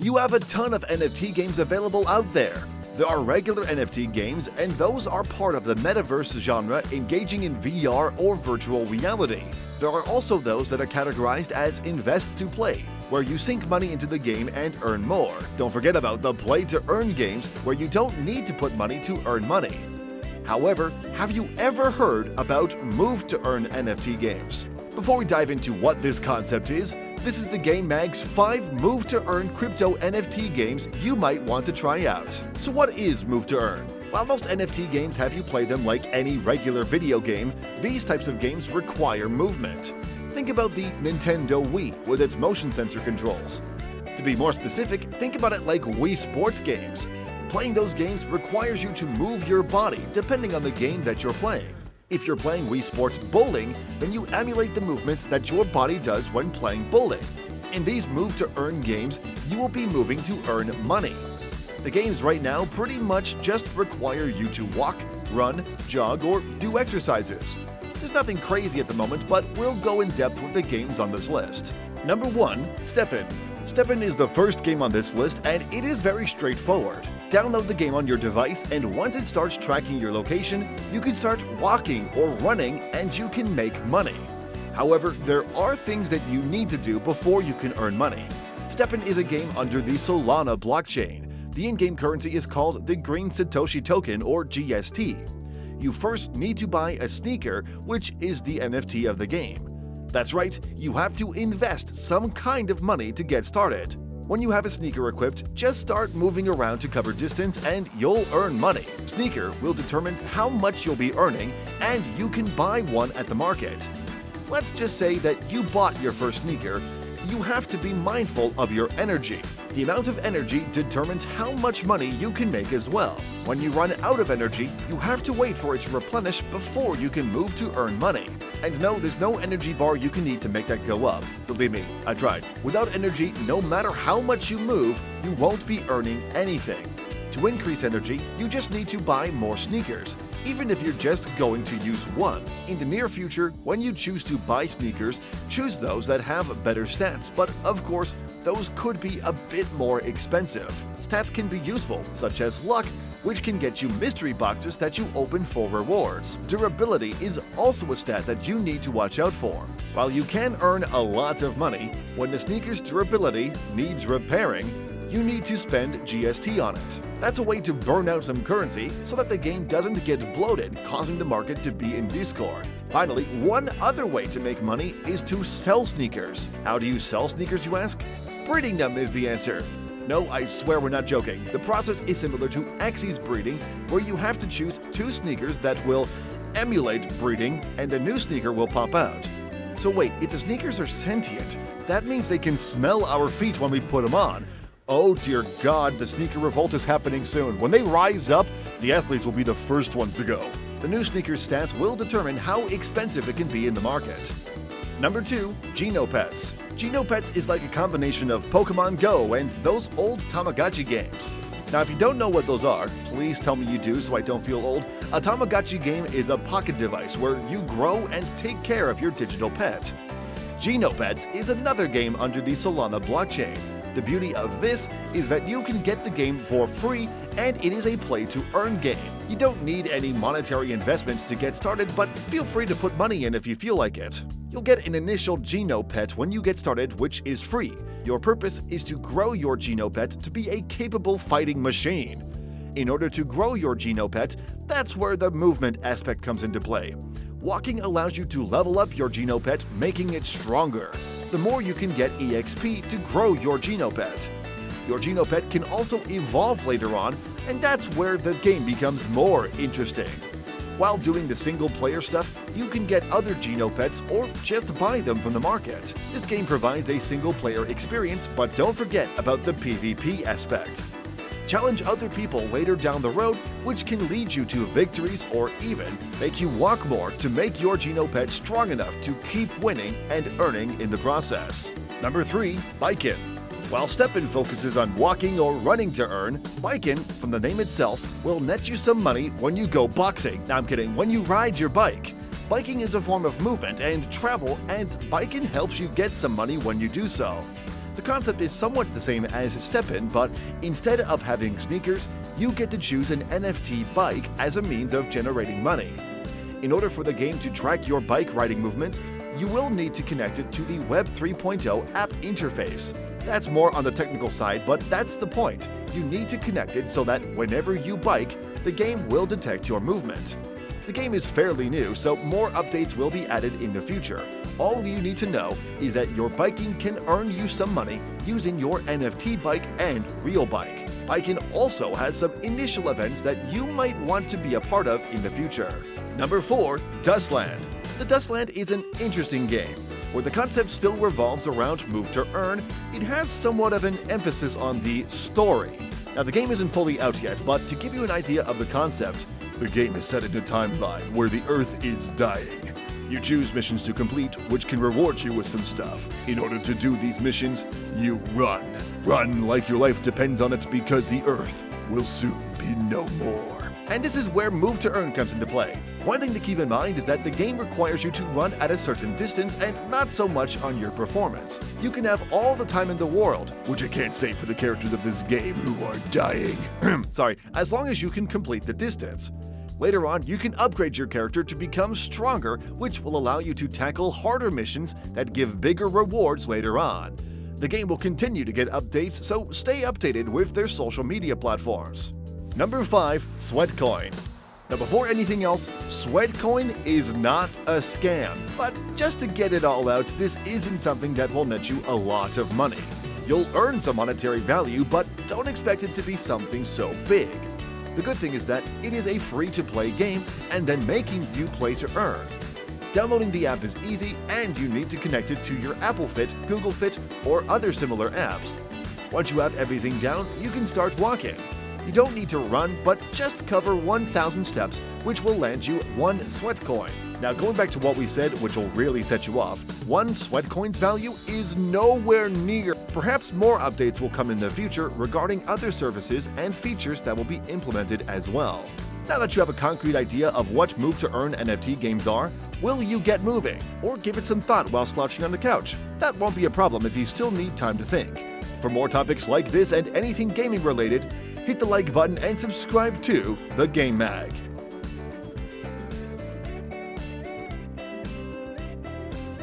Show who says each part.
Speaker 1: You have a ton of NFT games available out there. There are regular NFT games, and those are part of the Metaverse genre, engaging in VR or virtual reality. There are also those that are categorized as invest to play, where you sink money into the game and earn more. Don't forget about the play to earn games, where you don't need to put money to earn money. However, have you ever heard about move to earn NFT games? Before we dive into what this concept is, this is the Game Mag's 5 move to earn crypto NFT games you might want to try out. So what is move to earn? While most NFT games have you play them like any regular video game, these types of games require movement. Think about the Nintendo Wii with its motion sensor controls. To be more specific, think about it like Wii Sports games. Playing those games requires you to move your body depending on the game that you're playing. If you're playing Wii Sports Bowling, then you emulate the movements that your body does when playing bowling. In these move to earn games, you will be moving to earn money. The games right now pretty much just require you to walk, run, jog, or do exercises. There's nothing crazy at the moment, but we'll go in depth with the games on this list. Number 1. Stefan. Stepn is the first game on this list, and it is very straightforward. Download the game on your device, and once it starts tracking your location, you can start walking or running and you can make money. However, there are things that you need to do before you can earn money. Stepn is a game under the Solana blockchain. The in-game currency is called the Green Satoshi Token, or GST. You first need to buy a sneaker, which is the NFT of the game. That's right, you have to invest some kind of money to get started. When you have a sneaker equipped, just start moving around to cover distance and you'll earn money. Sneaker will determine how much you'll be earning, and you can buy one at the market. Let's just say that you bought your first sneaker. You have to be mindful of your energy. The amount of energy determines how much money you can make as well. When you run out of energy, you have to wait for it to replenish before you can move to earn money. And no, there's no energy bar you can need to make that go up. Believe me, I tried. Without energy, no matter how much you move, you won't be earning anything. To increase energy, you just need to buy more sneakers, even if you're just going to use one. In the near future, when you choose to buy sneakers, choose those that have better stats, but of course, those could be a bit more expensive. Stats can be useful, such as luck, which can get you mystery boxes that you open for rewards. Durability is also a stat that you need to watch out for. While you can earn a lot of money, when the sneaker's durability needs repairing, you need to spend GST on it. That's a way to burn out some currency so that the game doesn't get bloated, causing the market to be in discord. Finally, one other way to make money is to sell sneakers. How do you sell sneakers, you ask? Breeding them is the answer. No, I swear we're not joking. The process is similar to Axie's breeding, where you have to choose 2 sneakers that will emulate breeding and a new sneaker will pop out. So wait, if the sneakers are sentient, that means they can smell our feet when we put them on. Oh dear God, the sneaker revolt is happening soon. When they rise up, the athletes will be the first ones to go. The new sneaker's stats will determine how expensive it can be in the market. Number 2. Geno Pets. Geno Pets is like a combination of Pokemon Go and those old Tamagotchi games. Now, if you don't know what those are, please tell me you do so I don't feel old. A Tamagotchi game is a pocket device where you grow and take care of your digital pet. Geno Pets is another game under the Solana blockchain. The beauty of this is that you can get the game for free, and it is a play-to-earn game. You don't need any monetary investment to get started, but feel free to put money in if you feel like it. You'll get an initial Geno Pet when you get started, which is free. Your purpose is to grow your Geno Pet to be a capable fighting machine. In order to grow your Geno Pet, that's where the movement aspect comes into play. Walking allows you to level up your Geno Pet, making it stronger. The more you can get EXP to grow your Geno Pet. Your Geno Pet can also evolve later on, and that's where the game becomes more interesting. While doing the single-player stuff, you can get other Geno Pets or just buy them from the market. This game provides a single-player experience, but don't forget about the PvP aspect. Challenge other people later down the road, which can lead you to victories or even make you walk more to make your Geno Pet strong enough to keep winning and earning in the process. Number 3. Bikein. While Stepn focuses on walking or running to earn, Bikein, from the name itself, will net you some money when you go boxing. Now I'm kidding, when you ride your bike. Biking is a form of movement and travel, and Bikein helps you get some money when you do so. The concept is somewhat the same as Steppen, but instead of having sneakers, you get to choose an NFT bike as a means of generating money. In order for the game to track your bike riding movements, you will need to connect it to the Web 3.0 app interface. That's more on the technical side, but that's the point. You need to connect it so that whenever you bike, the game will detect your movement. The game is fairly new, so more updates will be added in the future. All you need to know is that your biking can earn you some money using your NFT bike and real bike. Bikein also has some initial events that you might want to be a part of in the future. Number 4. Dustland. The Dustland is an interesting game. Where the concept still revolves around move to earn, it has somewhat of an emphasis on the story. Now the game isn't fully out yet, but to give you an idea of the concept, the game is set in a timeline where the Earth is dying. You choose missions to complete, which can reward you with some stuff. In order to do these missions, you run. Run like your life depends on it because the Earth will soon be no more. And this is where Move to Earn comes into play. One thing to keep in mind is that the game requires you to run at a certain distance and not so much on your performance. You can have all the time in the world, which I can't say for the characters of this game who are dying. Sorry, as long as you can complete the distance. Later on, you can upgrade your character to become stronger, which will allow you to tackle harder missions that give bigger rewards later on. The game will continue to get updates, so stay updated with their social media platforms. Number 5. Sweatcoin. Now before anything else, Sweatcoin is not a scam. But just to get it all out, this isn't something that will net you a lot of money. You'll earn some monetary value, but don't expect it to be something so big. The good thing is that it is a free-to-play game and then making you play to earn. Downloading the app is easy and you need to connect it to your Apple Fit, Google Fit, or other similar apps. Once you have everything down, you can start walking. You don't need to run, but just cover 1,000 steps, which will land you 1 Sweatcoin. Now going back to what we said, which will really set you off, 1 Sweatcoin's value is nowhere near. Perhaps more updates will come in the future regarding other services and features that will be implemented as well. Now that you have a concrete idea of what Move to Earn NFT games are, will you get moving? Or give it some thought while slouching on the couch? That won't be a problem if you still need time to think. For more topics like this and anything gaming related, hit the like button and subscribe to The Game Mag.